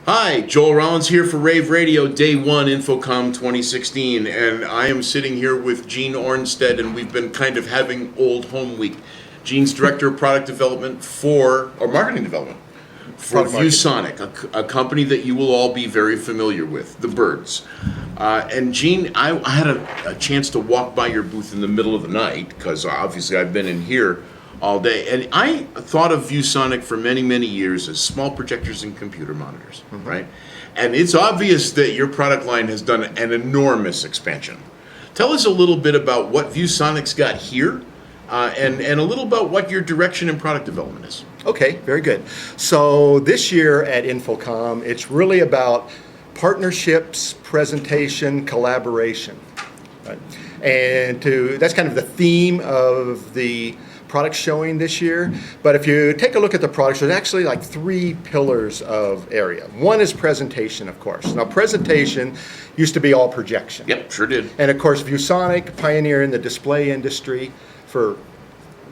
Hi, Joel Rollins here for Rave Radio Day 1 InfoComm 2016, and I am sitting here with Gene Ornstead, and we've been kind of having Old Home Week. Gene's Director of Product Development or Marketing Development for ViewSonic, a company that you will all be very familiar with, the birds. And Gene, I had a chance to walk by your booth in the middle of the night, because obviously I've been in here all day. And I thought of ViewSonic for many, many years as small projectors and computer monitors, right? And it's obvious that your product line has done an enormous expansion. Tell us a little bit about what ViewSonic's got here, and a little about what your direction in product development is. Okay, very good. So this year at InfoComm, it's really about partnerships, presentation, collaboration. Right? And that's kind of the theme of the product showing this year. But if you take a look at the products, there's actually like three pillars of area. One is presentation, of course. Now, presentation used to be all projection. Yep, sure did. And of course, ViewSonic, pioneer in the display industry for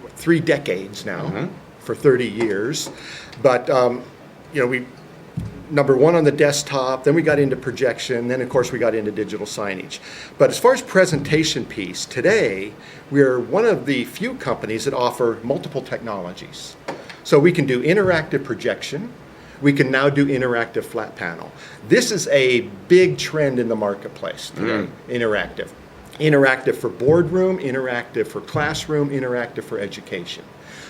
3 decades now, for 30 years. But we number one on the desktop, then we got into projection, then of course we got into digital signage. But as far as presentation piece, today we're one of the few companies that offer multiple technologies. So we can do interactive projection, we can now do interactive flat panel. This is a big trend in the marketplace today, interactive. Interactive for boardroom, interactive for classroom, interactive for education.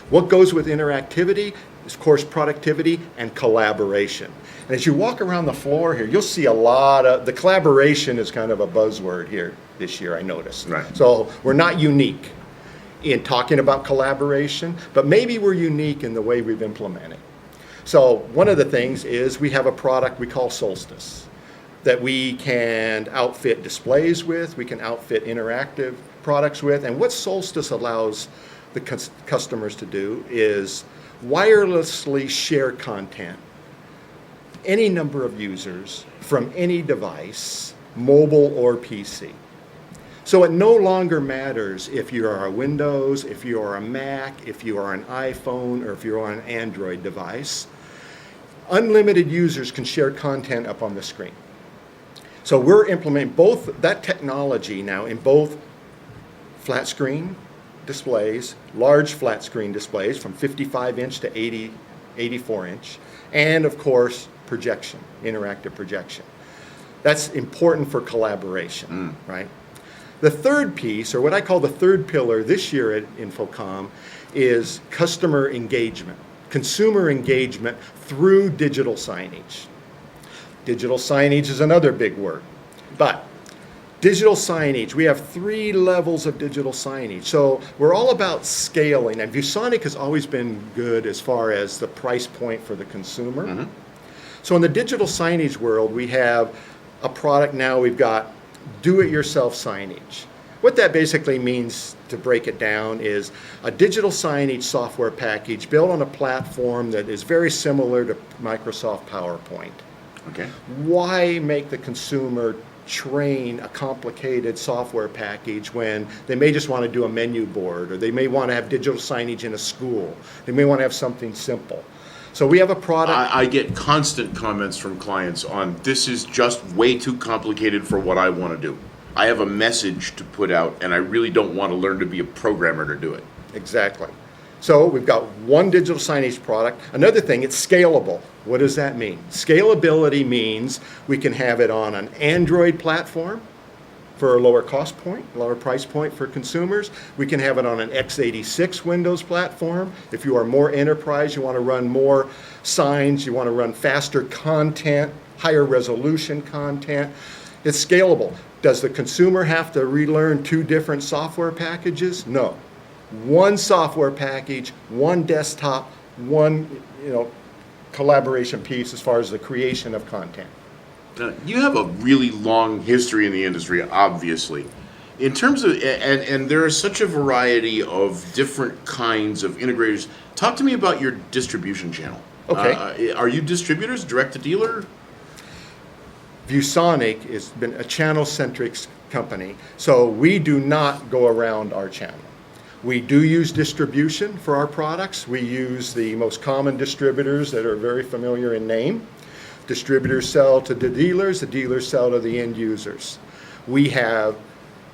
What goes with interactivity is, of course, productivity and collaboration. And as you walk around the floor here, you'll see a lot of, the collaboration is kind of a buzzword here this year, I noticed. Right. So we're not unique in talking about collaboration, but maybe we're unique in the way we've implemented. So one of the things is we have a product we call Solstice that we can outfit displays with, we can outfit interactive products with, and what Solstice allows the customers to do is wirelessly share content, any number of users from any device, mobile or PC. So it no longer matters if you are a Windows, if you are a Mac, if you are an iPhone, or if you're on an Android device. Unlimited users can share content up on the screen. So we're implementing both that technology now in both flat screen displays, large flat screen displays from 55-inch to 84-inch, and of course projection, interactive projection. That's important for collaboration, right? The third piece, or what I call the third pillar this year at InfoComm, is customer engagement, consumer engagement through digital signage. Digital signage is another big word, but digital signage, we have 3 levels of digital signage. So we're all about scaling, and ViewSonic has always been good as far as the price point for the consumer. So in the digital signage world, we have a product now, we've got do-it-yourself signage. What that basically means, to break it down, is a digital signage software package built on a platform that is very similar to Microsoft PowerPoint. Okay. Why make the consumer train a complicated software package when they may just want to do a menu board, or they may want to have digital signage in a school? They may want to have something simple. So we have a product. I get constant comments from clients on, this is just way too complicated for what I want to do. I have a message to put out, and I really don't want to learn to be a programmer to do it. Exactly. So we've got one digital signage product. Another thing, it's scalable. What does that mean? Scalability means we can have it on an Android platform for a lower cost point, lower price point for consumers. We can have it on an x86 Windows platform. If you are more enterprise, you want to run more signs, you want to run faster content, higher resolution content. It's scalable. Does the consumer have to relearn 2 different software packages? No. One software package, one desktop, one collaboration piece as far as the creation of content. You have a really long history in the industry, obviously. In terms of, and there is such a variety of different kinds of integrators. Talk to me about your distribution channel. Okay. Are you distributors, direct to dealer? ViewSonic has been a channel-centric company, so we do not go around our channel. We do use distribution for our products. We use the most common distributors that are very familiar in name. Distributors sell to the dealers sell to the end users. We have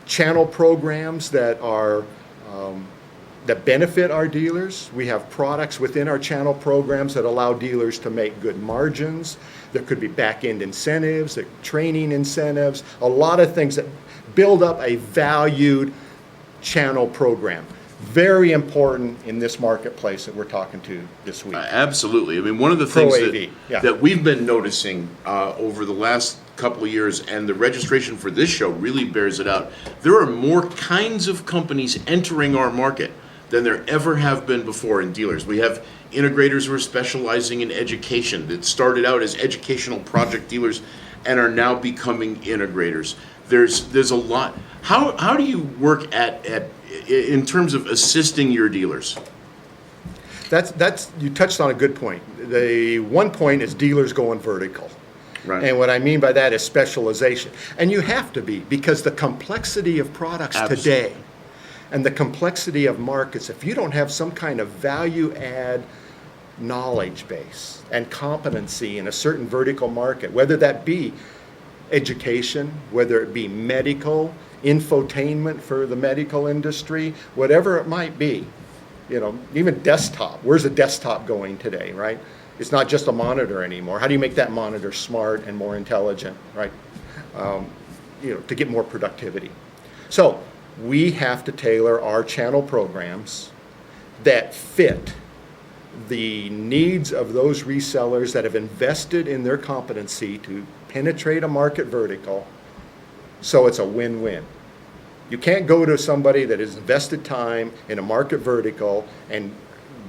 channel programs that are that benefit our dealers. We have products within our channel programs that allow dealers to make good margins. There could be back-end incentives, training incentives, a lot of things that build up a valued channel program. Very important in this marketplace that we're talking to this week. Absolutely. I mean, one of the Pro things AV, yeah. that we've been noticing over the last couple of years, and the registration for this show really bears it out, there are more kinds of companies entering our market than there ever have been before in dealers. We have integrators who are specializing in education that started out as educational project dealers and are now becoming integrators. There's a lot. How do you work in terms of assisting your dealers? That's you touched on a good point. The one point is dealers going vertical. Right. And what I mean by that is specialization. And you have to be, because the complexity of products today and the complexity of markets, if you don't have some kind of value add knowledge base and competency in a certain vertical market, whether that be education, whether it be medical, infotainment for the medical industry, whatever it might be, even desktop. Where's the desktop going today, right? It's not just a monitor anymore. How do you make that monitor smart and more intelligent, right? To get more productivity. So we have to tailor our channel programs that fit the needs of those resellers that have invested in their competency to penetrate a market vertical, so it's a win-win. You can't go to somebody that has invested time in a market vertical and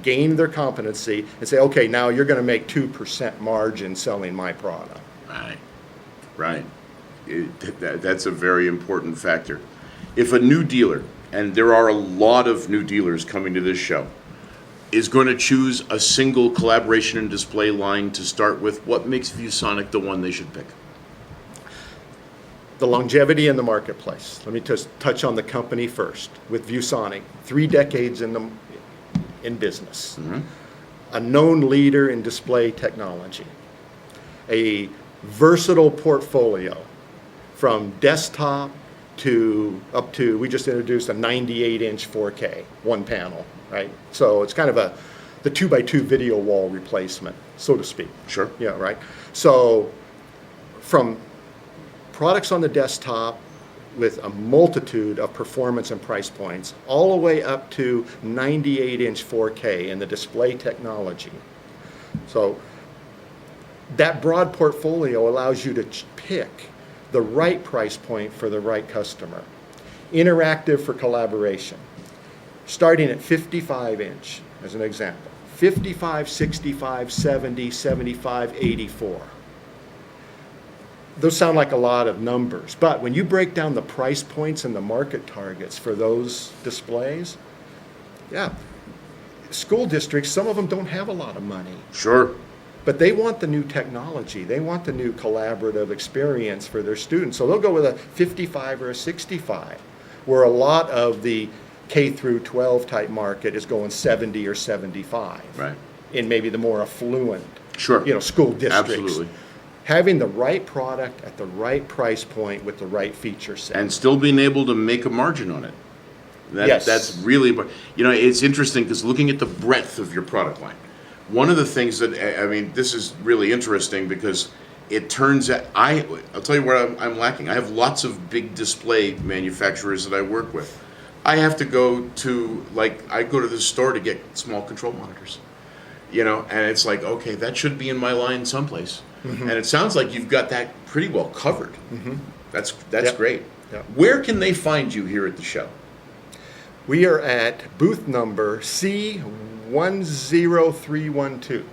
gain their competency and say, okay, now you're going to make 2% margin selling my product. Right. That's a very important factor. If a new dealer, and there are a lot of new dealers coming to this show, is going to choose a single collaboration and display line to start with, what makes ViewSonic the one they should pick? The longevity in the marketplace. Let me just touch on the company first. With ViewSonic, 3 decades in business. Mm-hmm. A known leader in display technology. A versatile portfolio from desktop to up to, we just introduced a 98-inch 4K, one panel, right? So it's kind of the 2x2 video wall replacement, so to speak. Sure. Yeah, right. So from products on the desktop with a multitude of performance and price points, all the way up to 98-inch 4K in the display technology. So that broad portfolio allows you to pick the right price point for the right customer. Interactive for collaboration. Starting at 55-inch, as an example. 55, 65, 70, 75, 84. Those sound like a lot of numbers, but when you break down the price points and the market targets for those displays, yeah, school districts, some of them don't have a lot of money. Sure. But they want the new technology. They want the new collaborative experience for their students. So they'll go with a 55 or a 65, where a lot of the K through 12 type market is going 70 or 75. Right. In maybe the more affluent, sure, school districts. Absolutely. Having the right product at the right price point with the right feature set. And still being able to make a margin on it. Yes. That's really, it's interesting because looking at the breadth of your product line, one of the things that, this is really interesting because it turns out, I'll tell you where I'm lacking. I have lots of big display manufacturers that I work with. I have to go to, I go to the store to get small control monitors, and it's like, okay, that should be in my line someplace. Mm-hmm. And it sounds like you've got that pretty well covered. Mm-hmm. That's yep. Great. Yep. Where can they find you here at the show? We are at booth number C10312.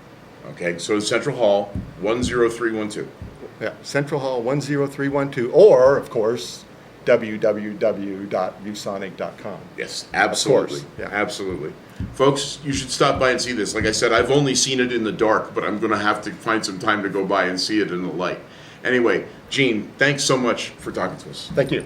Okay, so Central Hall 10312. Yeah, Central Hall 10312, or of course www.viewsonic.com. Yes, absolutely. Of course, yeah. Absolutely. Folks, you should stop by and see this. Like I said, I've only seen it in the dark, but I'm going to have to find some time to go by and see it in the light. Anyway, Gene, thanks so much for talking to us. Thank you.